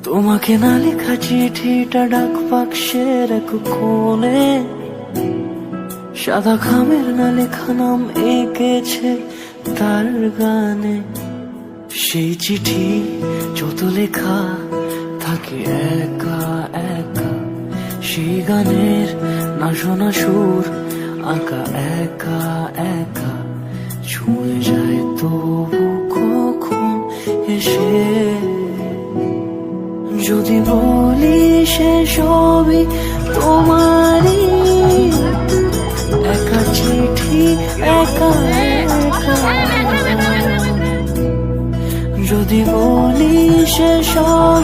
তোমাকে না লেখা চিঠিটা ডাক বাক্সের এক কোণে, সাদা খামের না লেখা নাম এঁকেছে তার গানে। সেই চিঠি যত লেখা থাকে একা একা, সেই গানের না শোনা সুর আঁকা একা একা, ছুঁয়ে যায় তবু কখন এসে। যদি বলি সে সবই তোমারই, একা চিঠি একা একা। যদি বলি সে সব